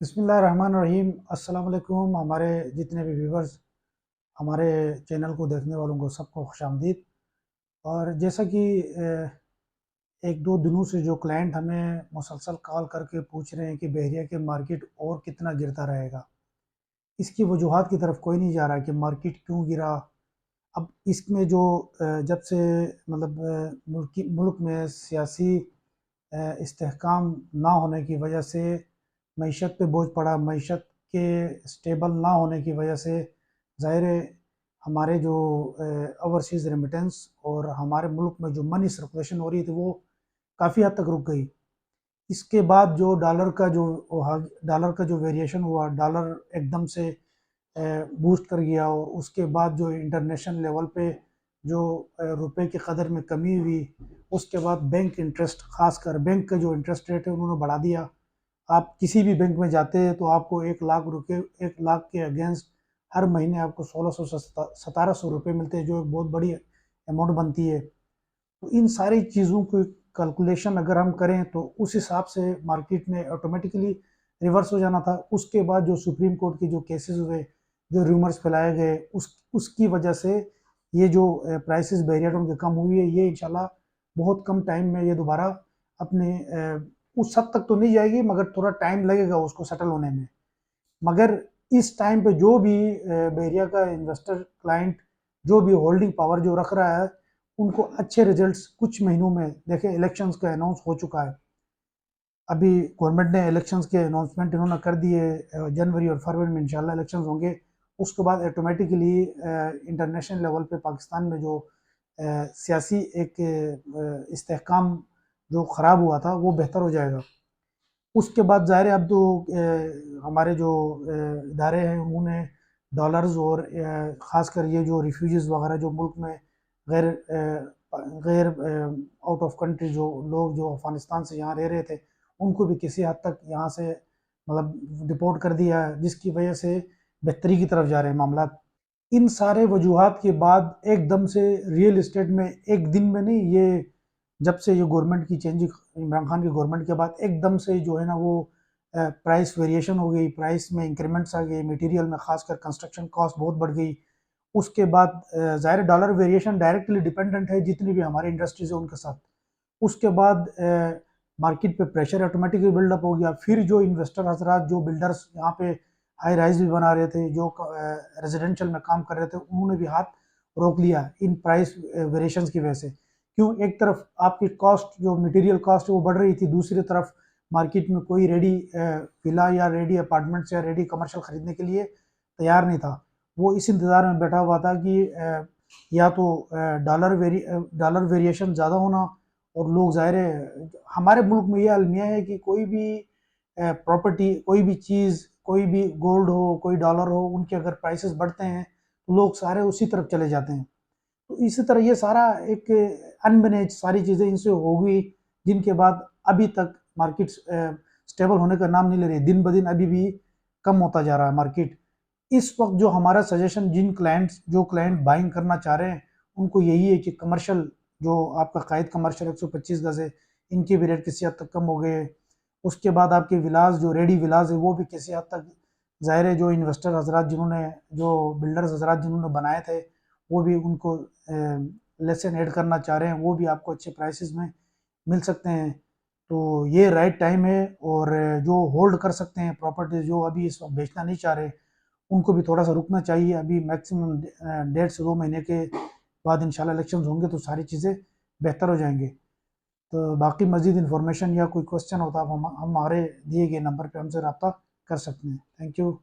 बिस्मिल्लाहिर्रहमानिर्रहीम। अस्सलाम वालेकुम। हमारे जितने भी व्यूवर्स हमारे चैनल को देखने वालों को सबको खुशामदीद। और जैसा कि एक दो दिनों से जो क्लाइंट हमें मुसलसल कॉल करके पूछ रहे हैं कि बहरिया के मार्केट और कितना गिरता रहेगा, इसकी वजूहात की तरफ कोई नहीं जा रहा कि मार्केट क्यों गिरा। अब इसमें जो जब से मतलब मुल्क में सियासी इस्तेहकाम ना होने की वजह से मईशत पे बोझ पड़ा, मईशत के स्टेबल ना होने की वजह से ज़ाहिर है हमारे जो ओवरसीज़ रेमिटेंस और हमारे मुल्क में जो मनी सर्कुलेशन हो रही थी वो काफ़ी हद तक रुक गई। इसके बाद जो डॉलर का जो वेरिएशन हुआ, डॉलर एकदम से बूस्ट कर गया और उसके बाद जो इंटरनेशनल लेवल पे जो रुपए की कदर में कमी हुई, उसके बाद बैंक इंटरेस्ट, खासकर बैंक का जो इंटरेस्ट रेट है उन्होंने बढ़ा दिया। आप किसी भी बैंक में जाते हैं तो आपको 1 लाख के अगेंस्ट हर महीने आपको 1600 से 1700 रुपये मिलते हैं, जो एक बहुत बड़ी अमाउंट बनती है। तो इन सारी चीज़ों को कैलकुलेशन अगर हम करें तो उस हिसाब से मार्केट ने ऑटोमेटिकली रिवर्स हो जाना था। उसके बाद जो सुप्रीम कोर्ट के जो केसेस हुए, जो रूमर्स फैलाए गए, उसकी वजह से ये जो प्राइसेस बैरियर उनके कम हुई है, ये इंशाल्लाह बहुत कम टाइम में ये दोबारा अपने उस हद तक तो नहीं जाएगी, मगर थोड़ा टाइम लगेगा उसको सेटल होने में। मगर इस टाइम पे जो भी बहरिया का इन्वेस्टर क्लाइंट जो भी होल्डिंग पावर जो रख रहा है, उनको अच्छे रिजल्ट्स कुछ महीनों में देखें। इलेक्शंस का अनाउंस हो चुका है, अभी गवर्नमेंट ने इलेक्शंस के अनाउंसमेंट इन्होंने कर दिए, जनवरी और फरवरी में इंशाल्लाह इलेक्शंस होंगे। उसके बाद ऑटोमेटिकली इंटरनेशनल लेवल पे पाकिस्तान में जो सियासी एक इस्तेहकाम जो ख़राब हुआ था वो बेहतर हो जाएगा। उसके बाद ज़ाहिर है अब तो हमारे जो इदारे हैं उन्होंने डॉलर्स और ख़ासकर ये जो रिफ्यूजीज़ वगैरह जो मुल्क में गैर गैर आउट ऑफ कंट्री जो लोग जो अफ़गानिस्तान से यहाँ रह रहे थे, उनको भी किसी हद तक यहाँ से मतलब डिपोर्ट कर दिया है, जिसकी वजह से बेहतरी की तरफ जा रहे हैं मामला। इन सारे वजूहात के बाद एकदम से रियल इस्टेट में एक दिन में नहीं, ये जब से ये गवर्नमेंट की चेंजिंग, इमरान खान की गवर्नमेंट के बाद एकदम से जो है ना वो प्राइस वेरिएशन हो गई, प्राइस में इंक्रीमेंट्स आ गए, मटेरियल में खासकर कंस्ट्रक्शन कॉस्ट बहुत बढ़ गई। उसके बाद ज़ाहिर डॉलर वेरिएशन डायरेक्टली डिपेंडेंट है जितनी भी हमारी इंडस्ट्रीज है उनके साथ। उसके बाद मार्केट पे प्रेशर ऑटोमेटिकली बिल्डअप हो गया। फिर जो इन्वेस्टर हजरात, जो बिल्डर्स यहाँ पे हाई राइज भी बना रहे थे, जो रेजिडेंशियल में काम कर रहे थे, उन्होंने भी हाथ रोक लिया इन प्राइस वेरिएशंस की वजह से। क्यों, एक तरफ आपकी कॉस्ट जो मटेरियल कॉस्ट है वो बढ़ रही थी, दूसरी तरफ मार्केट में कोई रेडी विला या रेडी अपार्टमेंट्स या रेडी कमर्शियल खरीदने के लिए तैयार नहीं था। वो इस इंतज़ार में बैठा हुआ था कि या तो डॉलर वेरिएशन ज़्यादा होना, और लोग ज़ाहिर है हमारे मुल्क में ये अलमिया है कि कोई भी प्रॉपर्टी, कोई भी चीज़, कोई भी गोल्ड हो, कोई डॉलर हो, उनके अगर प्राइसेस बढ़ते हैं तो लोग सारे उसी तरफ चले जाते हैं। तो इसी तरह ये सारा एक अनमैनेज सारी चीज़ें इनसे हो गई, जिनके बाद अभी तक मार्केट स्टेबल होने का नाम नहीं ले रही, दिन ब दिन अभी भी कम होता जा रहा है मार्केट। इस वक्त जो हमारा सजेशन, जो क्लाइंट बाइंग करना चाह रहे हैं, उनको यही है कि कमर्शियल जो आपका कायद कमर्शियल 125 गज है, इनके भी रेट किसी हद तक कम हो गए हैं। उसके बाद आपके विलास, जो रेडी विलास है, वो भी किसी हद तक ज़ाहिर है जो इन्वेस्टर हजरात जिन्होंने, जो बिल्डर्स हजरात जिन्होंने बनाए थे, वो भी उनको लेसन ऐड करना चाह रहे हैं, वो भी आपको अच्छे प्राइसेस में मिल सकते हैं। तो ये राइट टाइम है। और जो होल्ड कर सकते हैं प्रॉपर्टीज, जो अभी इस वक्त बेचना नहीं चाह रहे, उनको भी थोड़ा सा रुकना चाहिए। अभी मैक्सिमम 1.5 से 2 महीने के बाद इंशाल्लाह इलेक्शंस होंगे तो सारी चीज़ें बेहतर हो जाएंगे। तो बाकी मज़ीद इन्फॉर्मेशन या कोई क्वेश्चन होता है, आप हमारे दिए गए नंबर पे हमसे रब्ता कर सकते हैं। Thank you.